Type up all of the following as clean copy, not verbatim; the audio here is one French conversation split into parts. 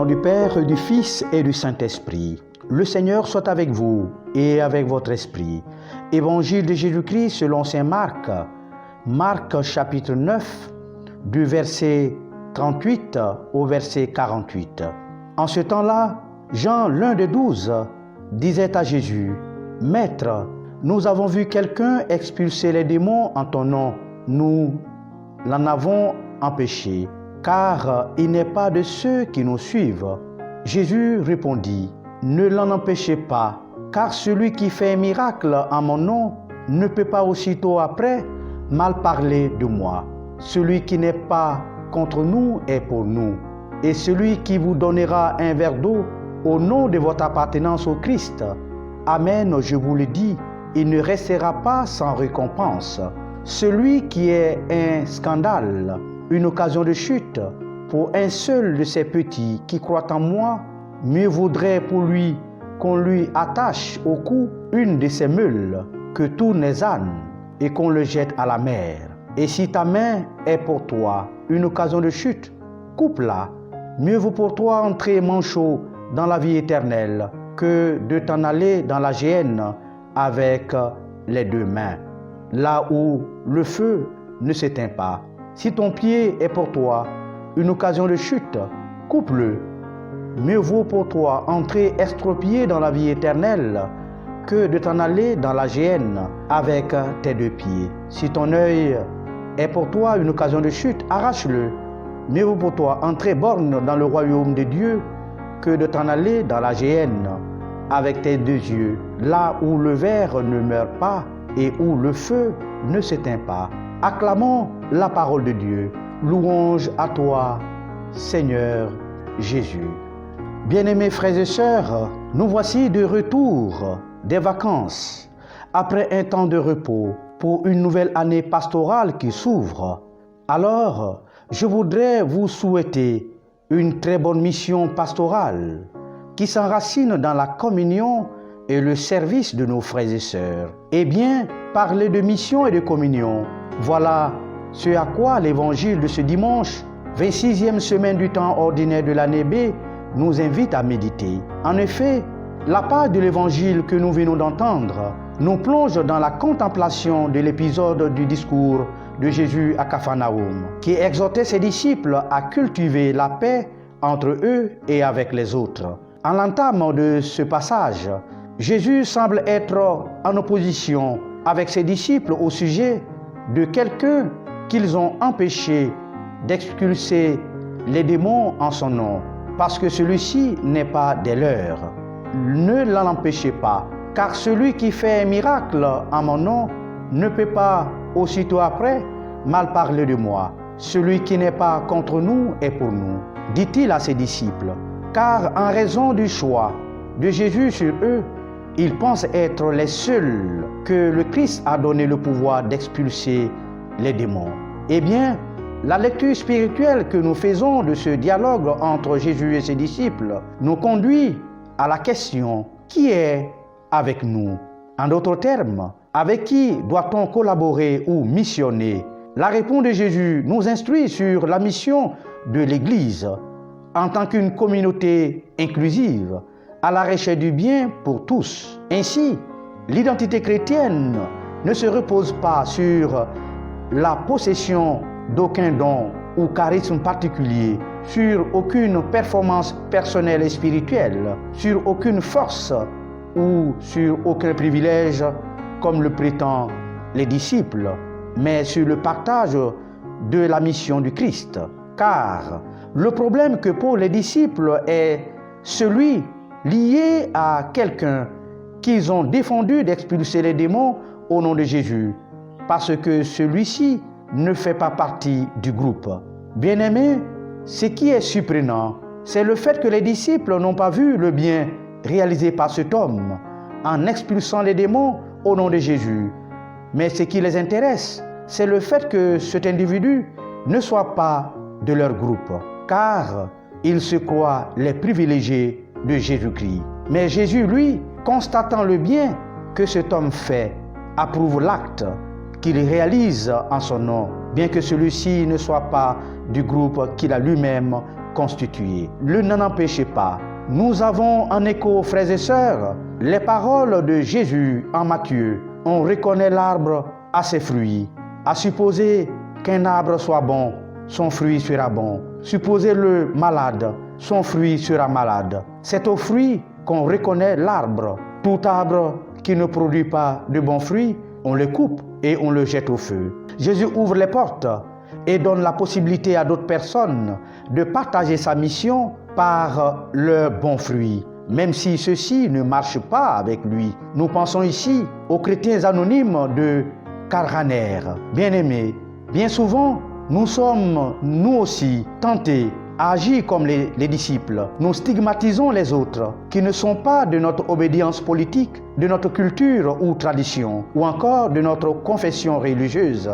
nom du Père, du Fils et du Saint-Esprit. Le Seigneur soit avec vous et avec votre esprit. Évangile de Jésus-Christ selon saint Marc. Marc chapitre 9, du verset 38 au verset 48. En ce temps-là, Jean, l'un des 12, disait à Jésus, « Maître, nous avons vu quelqu'un expulser les démons en ton nom. Nous l'en avons empêché, car il n'est pas de ceux qui nous suivent. » Jésus répondit, « Ne l'en empêchez pas, car celui qui fait un miracle en mon nom ne peut pas aussitôt après mal parler de moi. Celui qui n'est pas contre nous est pour nous. Et celui qui vous donnera un verre d'eau au nom de votre appartenance au Christ, Amen, je vous le dis, il ne restera pas sans récompense. Celui qui est un scandale, une occasion de chute, pour un seul de ces petits qui croient en moi, mieux vaudrait pour lui qu'on lui attache au cou une de ses meules que tous les ânes et qu'on le jette à la mer. Et si ta main est pour toi une occasion de chute, coupe-la. Mieux vaut pour toi entrer manchot dans la vie éternelle que de t'en aller dans la géhenne avec les deux mains, là où le feu ne s'éteint pas. Si ton pied est pour toi une occasion de chute, coupe-le. Mieux vaut pour toi entrer estropié dans la vie éternelle que de t'en aller dans la géhenne avec tes deux pieds. Si ton œil est pour toi une occasion de chute, arrache-le. Mieux vaut pour toi entrer borgne dans le royaume de Dieu que de t'en aller dans la géhenne avec tes deux yeux, là où le ver ne meurt pas et où le feu ne s'éteint pas. Acclamons la parole de Dieu. Louange à toi, Seigneur Jésus. Bien-aimés frères et sœurs, nous voici de retour des vacances, après un temps de repos, pour une nouvelle année pastorale qui s'ouvre. Alors, je voudrais vous souhaiter une très bonne mission pastorale qui s'enracine dans la communion et le service de nos frères et sœurs. Eh bien, parler de mission et de communion, voilà ce à quoi l'évangile de ce dimanche, 26e semaine du temps ordinaire de l'année B, nous invite à méditer. En effet, la part de l'évangile que nous venons d'entendre nous plonge dans la contemplation de l'épisode du discours de Jésus à Capharnaüm, qui exhortait ses disciples à cultiver la paix entre eux et avec les autres. En l'entame de ce passage, Jésus semble être en opposition avec ses disciples au sujet de quelqu'un qu'ils ont empêché d'expulser les démons en son nom, parce que celui-ci n'est pas des leurs. Ne l'en empêchez pas, car celui qui fait un miracle en mon nom ne peut pas aussitôt après mal parler de moi. Celui qui n'est pas contre nous est pour nous, dit-il à ses disciples, car en raison du choix de Jésus sur eux, ils pensent être les seuls que le Christ a donné le pouvoir d'expulser les démons. Eh bien, la lecture spirituelle que nous faisons de ce dialogue entre Jésus et ses disciples nous conduit à la question « Qui est avec nous ?» En d'autres termes, avec qui doit-on collaborer ou missionner? La réponse de Jésus nous instruit sur la mission de l'Église en tant qu'une communauté inclusive à la recherche du bien pour tous. Ainsi, l'identité chrétienne ne se repose pas sur la possession d'aucun don ou charisme particulier, sur aucune performance personnelle et spirituelle, sur aucune force ou sur aucun privilège comme le prétendent les disciples, mais sur le partage de la mission du Christ. Car le problème que posent les disciples est celui lié à quelqu'un qu'ils ont défendu d'expulser les démons au nom de Jésus, parce que celui-ci ne fait pas partie du groupe. Bien-aimés, ce qui est surprenant, c'est le fait que les disciples n'ont pas vu le bien réalisé par cet homme en expulsant les démons au nom de Jésus. Mais ce qui les intéresse, c'est le fait que cet individu ne soit pas de leur groupe, car ils se croient les privilégiés de Jésus-Christ. Mais Jésus, lui, constatant le bien que cet homme fait, approuve l'acte qu'il réalise en son nom, bien que celui-ci ne soit pas du groupe qu'il a lui-même constitué. Le n'en empêchez pas. Nous avons en écho, frères et sœurs, les paroles de Jésus en Matthieu. On reconnaît l'arbre à ses fruits. À supposer qu'un arbre soit bon, son fruit sera bon. Supposez-le malade, son fruit sera malade. C'est au fruit qu'on reconnaît l'arbre. Tout arbre qui ne produit pas de bons fruits, on le coupe et on le jette au feu. Jésus ouvre les portes et donne la possibilité à d'autres personnes de partager sa mission par leurs bons fruits, même si ceux-ci ne marchent pas avec lui. Nous pensons ici aux chrétiens anonymes de Karaner. Bien-aimés, bien souvent, nous sommes, nous aussi, tentés à agir comme les disciples. Nous stigmatisons les autres qui ne sont pas de notre obédience politique, de notre culture ou tradition, ou encore de notre confession religieuse.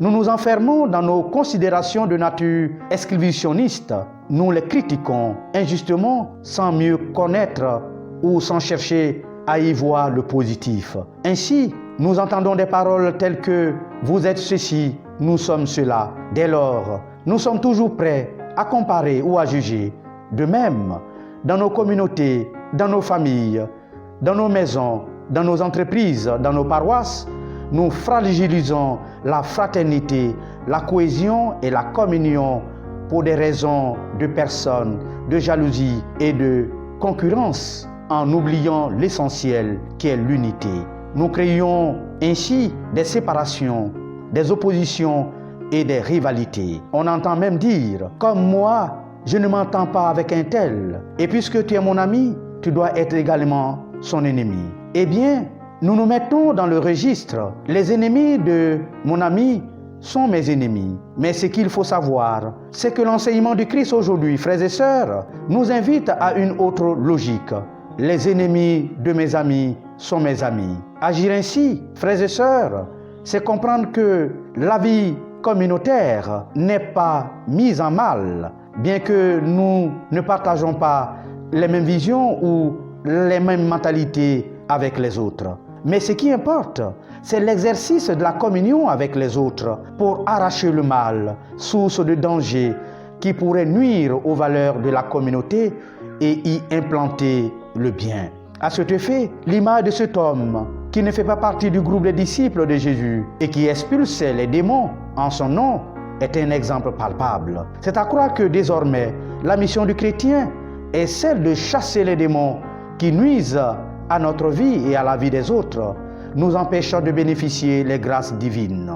Nous nous enfermons dans nos considérations de nature exclusionniste. Nous les critiquons injustement sans mieux connaître ou sans chercher à y voir le positif. Ainsi, nous entendons des paroles telles que « vous êtes ceci, nous sommes cela ». Dès lors, nous sommes toujours prêts à comparer ou à juger. De même, dans nos communautés, dans nos familles, dans nos maisons, dans nos entreprises, dans nos paroisses, nous fragilisons la fraternité, la cohésion et la communion pour des raisons de personnes, de jalousie et de concurrence, en oubliant l'essentiel qui est l'unité. Nous créons ainsi des séparations, des oppositions et des rivalités. On entend même dire, comme moi, je ne m'entends pas avec un tel, et puisque tu es mon ami, tu dois être également son ennemi. Eh bien, nous nous mettons dans le registre. Les ennemis de mon ami sont mes ennemis. Mais ce qu'il faut savoir, c'est que l'enseignement du Christ aujourd'hui, frères et sœurs, nous invite à une autre logique. Les ennemis de mes amis sont mes amis. Agir ainsi, frères et sœurs, c'est comprendre que la vie communautaire n'est pas mise en mal, bien que nous ne partageons pas les mêmes visions ou les mêmes mentalités avec les autres. Mais ce qui importe, c'est l'exercice de la communion avec les autres pour arracher le mal, source de danger qui pourrait nuire aux valeurs de la communauté et y implanter le bien. À cet effet, l'image de cet homme qui ne fait pas partie du groupe des disciples de Jésus et qui expulsait les démons en son nom est un exemple palpable. C'est à croire que désormais, la mission du chrétien est celle de chasser les démons qui nuisent à notre vie et à la vie des autres, nous empêchant de bénéficier les grâces divines.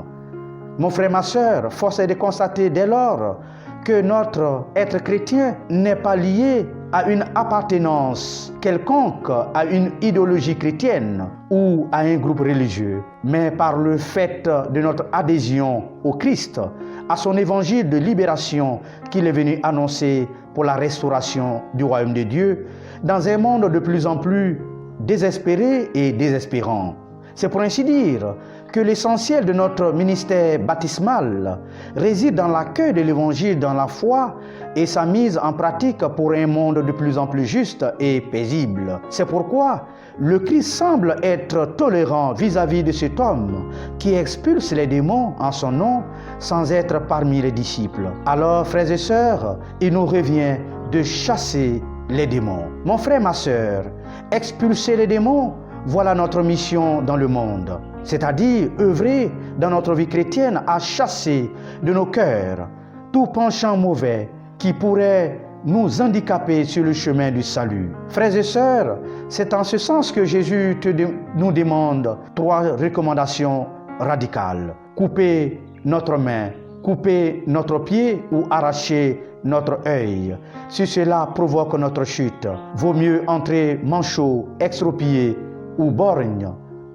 Mon frère, ma sœur, force est de constater dès lors que notre être chrétien n'est pas lié à une appartenance quelconque à une idéologie chrétienne ou à un groupe religieux, mais par le fait de notre adhésion au Christ, à son évangile de libération qu'il est venu annoncer pour la restauration du royaume de Dieu dans un monde de plus en plus désespéré et désespérant. C'est pour ainsi dire que l'essentiel de notre ministère baptismal réside dans l'accueil de l'évangile dans la foi et sa mise en pratique pour un monde de plus en plus juste et paisible. C'est pourquoi le Christ semble être tolérant vis-à-vis de cet homme qui expulse les démons en son nom sans être parmi les disciples. Alors, frères et sœurs, il nous revient de chasser les démons. Mon frère, ma sœur, expulser les démons, voilà notre mission dans le monde, c'est-à-dire œuvrer dans notre vie chrétienne à chasser de nos cœurs tout penchant mauvais qui pourrait nous handicaper sur le chemin du salut. Frères et sœurs, c'est en ce sens que Jésus nous demande 3 recommandations radicales. Couper notre main, couper notre pied ou arracher notre œil. Si cela provoque notre chute, vaut mieux entrer manchot, extropié ou borgne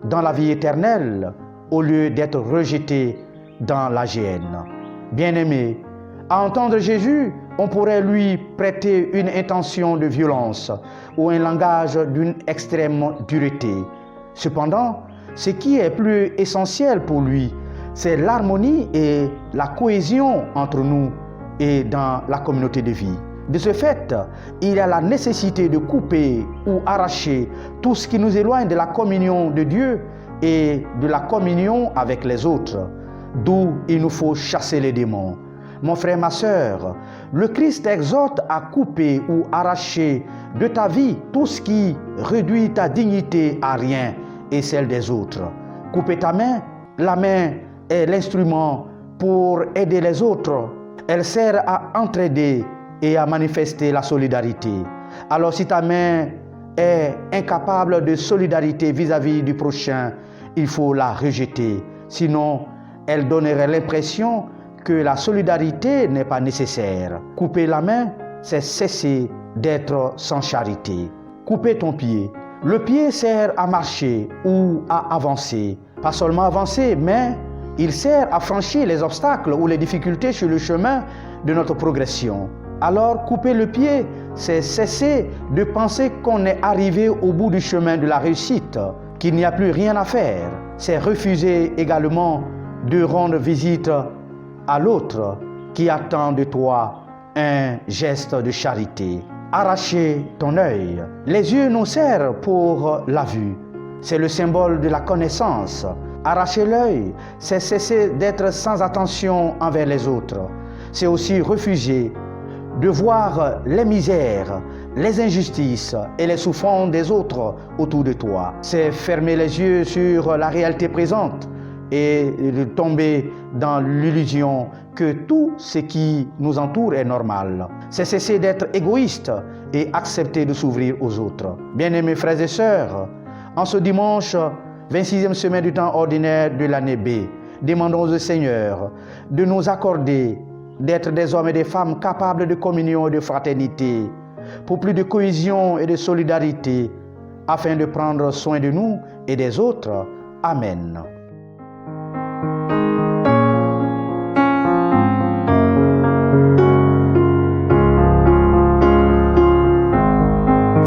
dans la vie éternelle au lieu d'être rejeté dans la géhenne. Bien-aimé, à entendre Jésus, on pourrait lui prêter une intention de violence ou un langage d'une extrême dureté. Cependant, ce qui est plus essentiel pour lui, c'est l'harmonie et la cohésion entre nous et dans la communauté de vie. De ce fait, il y a la nécessité de couper ou arracher tout ce qui nous éloigne de la communion de Dieu et de la communion avec les autres, d'où il nous faut chasser les démons. Mon frère, ma sœur, le Christ t'exhorte à couper ou arracher de ta vie tout ce qui réduit ta dignité à rien et celle des autres. Couper ta main, la main est l'instrument pour aider les autres. Elle sert à entraider et à manifester la solidarité. Alors si ta main est incapable de solidarité vis-à-vis du prochain, il faut la rejeter. Sinon, elle donnerait l'impression que la solidarité n'est pas nécessaire. Couper la main, c'est cesser d'être sans charité. Couper ton pied. Le pied sert à marcher ou à avancer. Pas seulement avancer, mais il sert à franchir les obstacles ou les difficultés sur le chemin de notre progression. Alors, couper le pied, c'est cesser de penser qu'on est arrivé au bout du chemin de la réussite, qu'il n'y a plus rien à faire. C'est refuser également de rendre visite à l'autre qui attend de toi un geste de charité. Arracher ton œil. Les yeux nous servent pour la vue. C'est le symbole de la connaissance. Arracher l'œil, c'est cesser d'être sans attention envers les autres. C'est aussi refuser de voir les misères, les injustices et les souffrances des autres autour de toi. C'est fermer les yeux sur la réalité présente et de tomber dans l'illusion que tout ce qui nous entoure est normal. C'est cesser d'être égoïste et accepter de s'ouvrir aux autres. Bien-aimés frères et sœurs, en ce dimanche, 26e semaine du temps ordinaire de l'année B, demandons au Seigneur de nous accorder d'être des hommes et des femmes capables de communion et de fraternité, pour plus de cohésion et de solidarité, afin de prendre soin de nous et des autres. Amen.